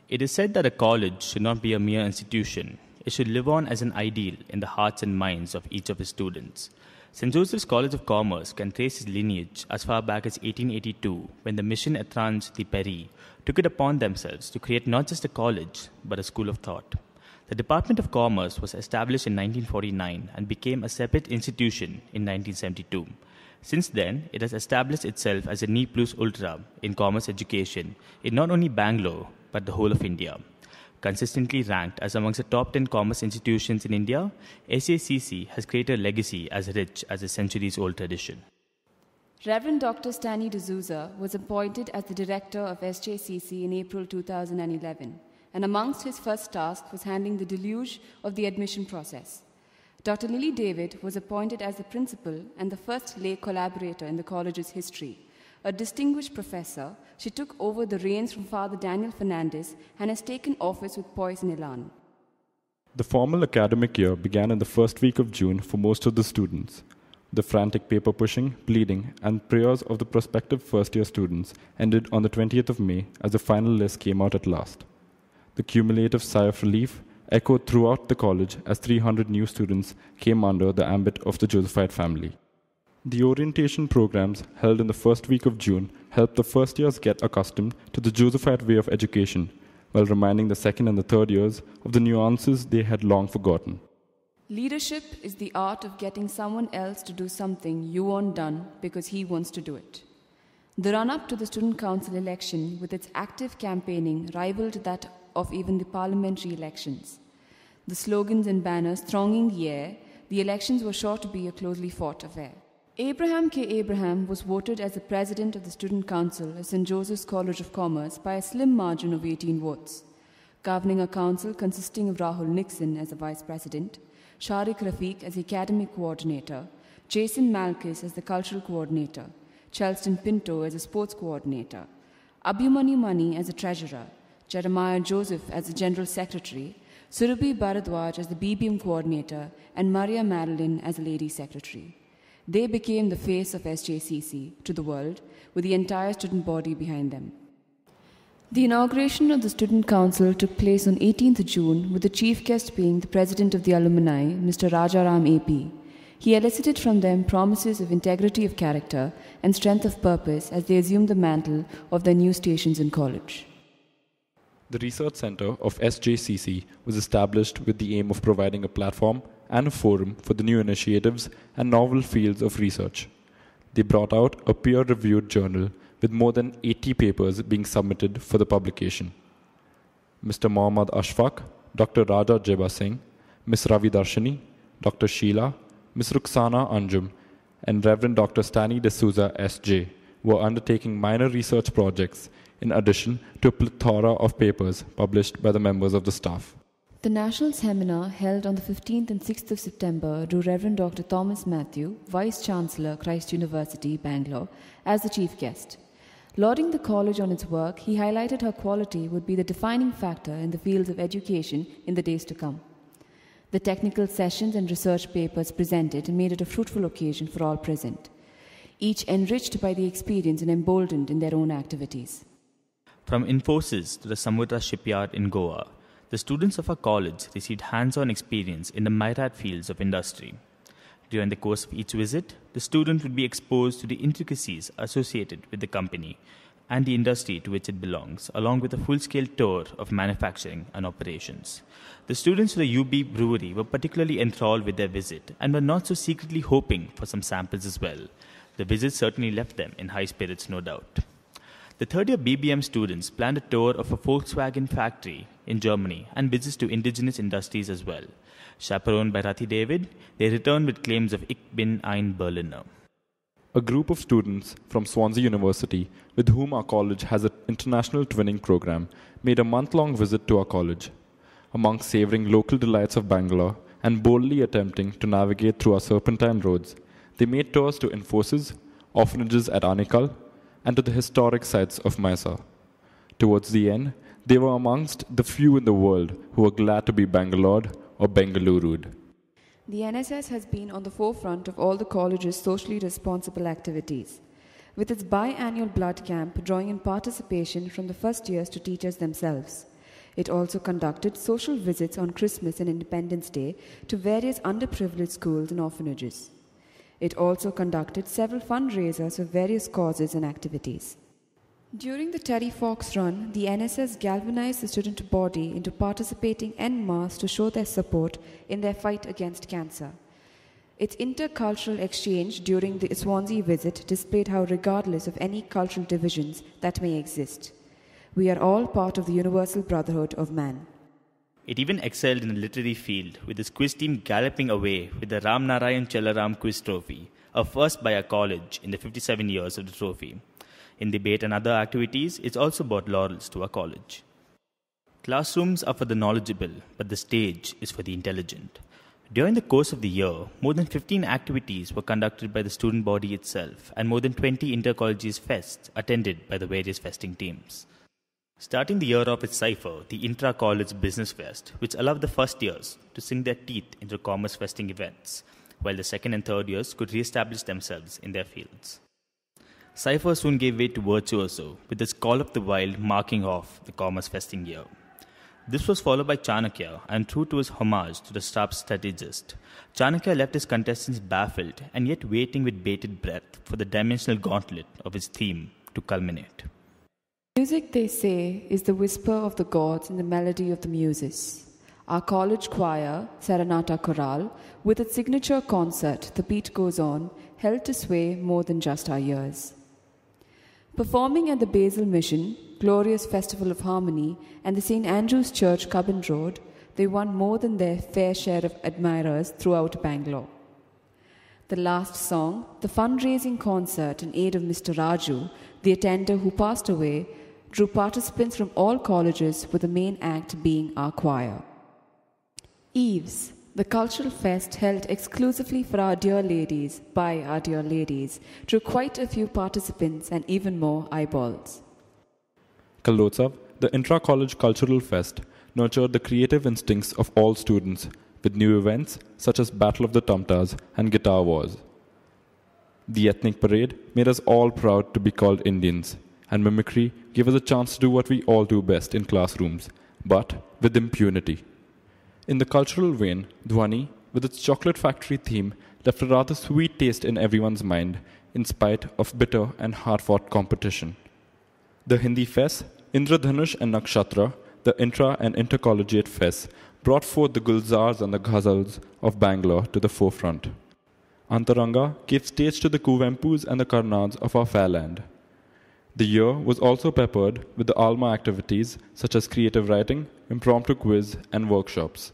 It is said that a college should not be a mere institution. It should live on as an ideal in the hearts and minds of each of its students. St. Joseph's College of Commerce can trace its lineage as far back as 1882, when the Mission Étrange de Paris took it upon themselves to create not just a college, but a school of thought. The Department of Commerce was established in 1949 and became a separate institution in 1972. Since then, it has established itself as a ne plus ultra in commerce education in not only Bangalore, but the whole of India. Consistently ranked as amongst the top 10 commerce institutions in India, SJCC has created a legacy as rich as a centuries-old tradition. Reverend Dr. Stanley D'Souza was appointed as the director of SJCC in April 2011, and amongst his first tasks was handling the deluge of the admission process. Dr. Lily David was appointed as the principal and the first lay collaborator in the college's history. A distinguished professor, she took over the reins from Father Daniel Fernandez and has taken office with poise and elan. The formal academic year began in the first week of June for most of the students. The frantic paper pushing, pleading, and prayers of the prospective first-year students ended on the 20th of May as the final list came out at last. The cumulative sigh of relief echoed throughout the college as 300 new students came under the ambit of the Josephite family. The orientation programs held in the first week of June helped the first years get accustomed to the Josephite way of education, while reminding the second and the third years of the nuances they had long forgotten. Leadership is the art of getting someone else to do something you want done because he wants to do it. The run-up to the Student Council election with its active campaigning rivaled that of even the parliamentary elections. The slogans and banners thronging the air, the elections were sure to be a closely fought affair. Abraham K. Abraham was voted as the president of the Student Council of St. Joseph's College of Commerce by a slim margin of 18 votes. Governing a council consisting of Rahul Nixon as the vice president, Shariq Rafiq as the academic coordinator, Jason Malkus as the cultural coordinator, Chelston Pinto as a sports coordinator, Abhimani Mani as a treasurer, Jeremiah Joseph as the general secretary, Surabhi Bharadwaj as the BBM coordinator, and Maria Madeline as the lady secretary. They became the face of SJCC to the world, with the entire student body behind them. The inauguration of the Student Council took place on 18th June, with the chief guest being the president of the alumni, Mr. Rajaram AP. He elicited from them promises of integrity of character and strength of purpose as they assumed the mantle of their new stations in college. The Research Center of SJCC was established with the aim of providing a platform and a forum for the new initiatives and novel fields of research. They brought out a peer-reviewed journal with more than 80 papers being submitted for the publication. Mr. Mohammad Ashfaq, Dr. Raja Jeba Singh, Ms. Ravi Darshani, Dr. Sheila, Ms. Ruxana Anjum, and Reverend Dr. Stanley D'Souza S.J. were undertaking minor research projects in addition to a plethora of papers published by the members of the staff. The national seminar held on the 15th and 6th of September drew Reverend Dr. Thomas Matthew, Vice Chancellor, Christ University, Bangalore, as the chief guest. Lauding the college on its work, he highlighted how quality would be the defining factor in the fields of education in the days to come. The technical sessions and research papers presented made it a fruitful occasion for all present, each enriched by the experience and emboldened in their own activities. From Infosys to the Samudra shipyard in Goa, the students of our college received hands-on experience in the myriad fields of industry. During the course of each visit, the student would be exposed to the intricacies associated with the company and the industry to which it belongs, along with a full-scale tour of manufacturing and operations. The students of the UB brewery were particularly enthralled with their visit and were not so secretly hoping for some samples as well. The visit certainly left them in high spirits, no doubt. The third-year BBM students planned a tour of a Volkswagen factory in Germany and visits to indigenous industries as well. Chaperoned by Rathi David, they returned with claims of Ich bin ein Berliner. A group of students from Swansea University, with whom our college has an international twinning program, made a month-long visit to our college. Among savouring local delights of Bangalore and boldly attempting to navigate through our serpentine roads, they made tours to Infosys, orphanages at Anikal, and to the historic sites of Mysore. Towards the end, they were amongst the few in the world who were glad to be Bangalored or Bengaluru'd. The NSS has been on the forefront of all the college's socially responsible activities, with its biannual blood camp drawing in participation from the first years to teachers themselves. It also conducted social visits on Christmas and Independence Day to various underprivileged schools and orphanages. It also conducted several fundraisers for various causes and activities. During the Terry Fox run, the NSS galvanized the student body into participating en masse to show their support in their fight against cancer. Its intercultural exchange during the Swansea visit displayed how, regardless of any cultural divisions that may exist, we are all part of the universal brotherhood of man. It even excelled in the literary field, with its quiz team galloping away with the Ram Narayan Chalaram Quiz Trophy, a first by a college in the 57 years of the trophy. In debate and other activities, it's also brought laurels to our college. Classrooms are for the knowledgeable, but the stage is for the intelligent. During the course of the year, more than 15 activities were conducted by the student body itself, and more than 20 intercollegiate fests attended by the various festing teams. Starting the year off with Cypher, the intra-college business fest, which allowed the first years to sink their teeth into commerce festing events, while the second and third years could re-establish themselves in their fields. Cypher soon gave way to Virtuoso, with its Call of the Wild marking off the commerce festing year. This was followed by Chanakya, and true to his homage to the sharp strategist, Chanakya left his contestants baffled and yet waiting with bated breath for the dimensional gauntlet of his theme to culminate. Music, they say, is the whisper of the gods and the melody of the muses. Our college choir, Serenata Chorale, with its signature concert, The Beat Goes On, held to sway more than just our ears. Performing at the Basil Mission, Glorious Festival of Harmony, and the St. Andrew's Church, Cubbon Road, they won more than their fair share of admirers throughout Bangalore. The last song, the fundraising concert in aid of Mr. Raju, the attender who passed away, drew participants from all colleges, with the main act being our choir. Eves, the cultural fest held exclusively for our dear ladies, by our dear ladies, drew quite a few participants and even more eyeballs. Kalotsav, the intra-college cultural fest, nurtured the creative instincts of all students, with new events such as Battle of the Tumtas and Guitar Wars. The ethnic parade made us all proud to be called Indians, and mimicry gave us a chance to do what we all do best in classrooms, but with impunity. In the cultural vein, Dhwani, with its chocolate factory theme, left a rather sweet taste in everyone's mind, in spite of bitter and hard-fought competition. The Hindi Fest, Indradhanush and Nakshatra, the intra- and intercollegiate fests, brought forth the Gulzars and the Ghazals of Bangalore to the forefront. Antaranga gave stage to the Kuvempus and the Karnads of our fair land. The year was also peppered with the Alma activities such as creative writing, impromptu quiz, and workshops.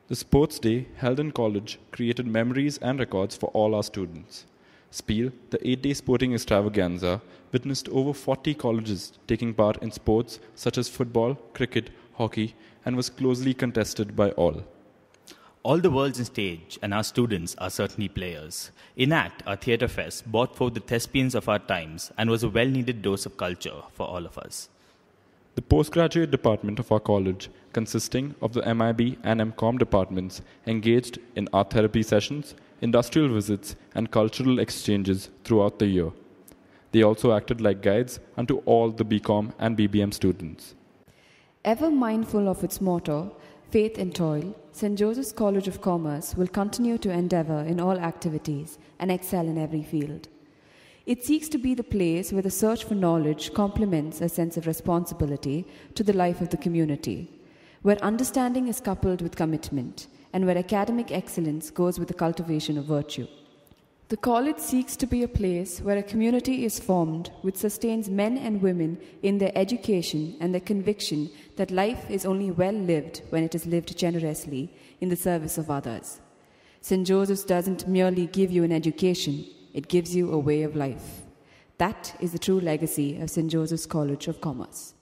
The sports day held in college created memories and records for all our students. Spiel, the 8-day sporting extravaganza, witnessed over 40 colleges taking part in sports such as football, cricket, hockey, and was closely contested by all. All the world's on stage, and our students are certainly players. Enact, our theatre fest, brought forth the thespians of our times and was a well-needed dose of culture for all of us. The postgraduate department of our college, consisting of the MIB and MCOM departments, engaged in art therapy sessions, industrial visits, and cultural exchanges throughout the year. They also acted like guides unto all the BCom and BBM students. Ever mindful of its motto, Faith and Toil, St. Joseph's College of Commerce will continue to endeavour in all activities and excel in every field. It seeks to be the place where the search for knowledge complements a sense of responsibility to the life of the community, where understanding is coupled with commitment, and where academic excellence goes with the cultivation of virtue. The college seeks to be a place where a community is formed which sustains men and women in their education and their conviction that life is only well lived when it is lived generously in the service of others. St. Joseph's doesn't merely give you an education, it gives you a way of life. That is the true legacy of St. Joseph's College of Commerce.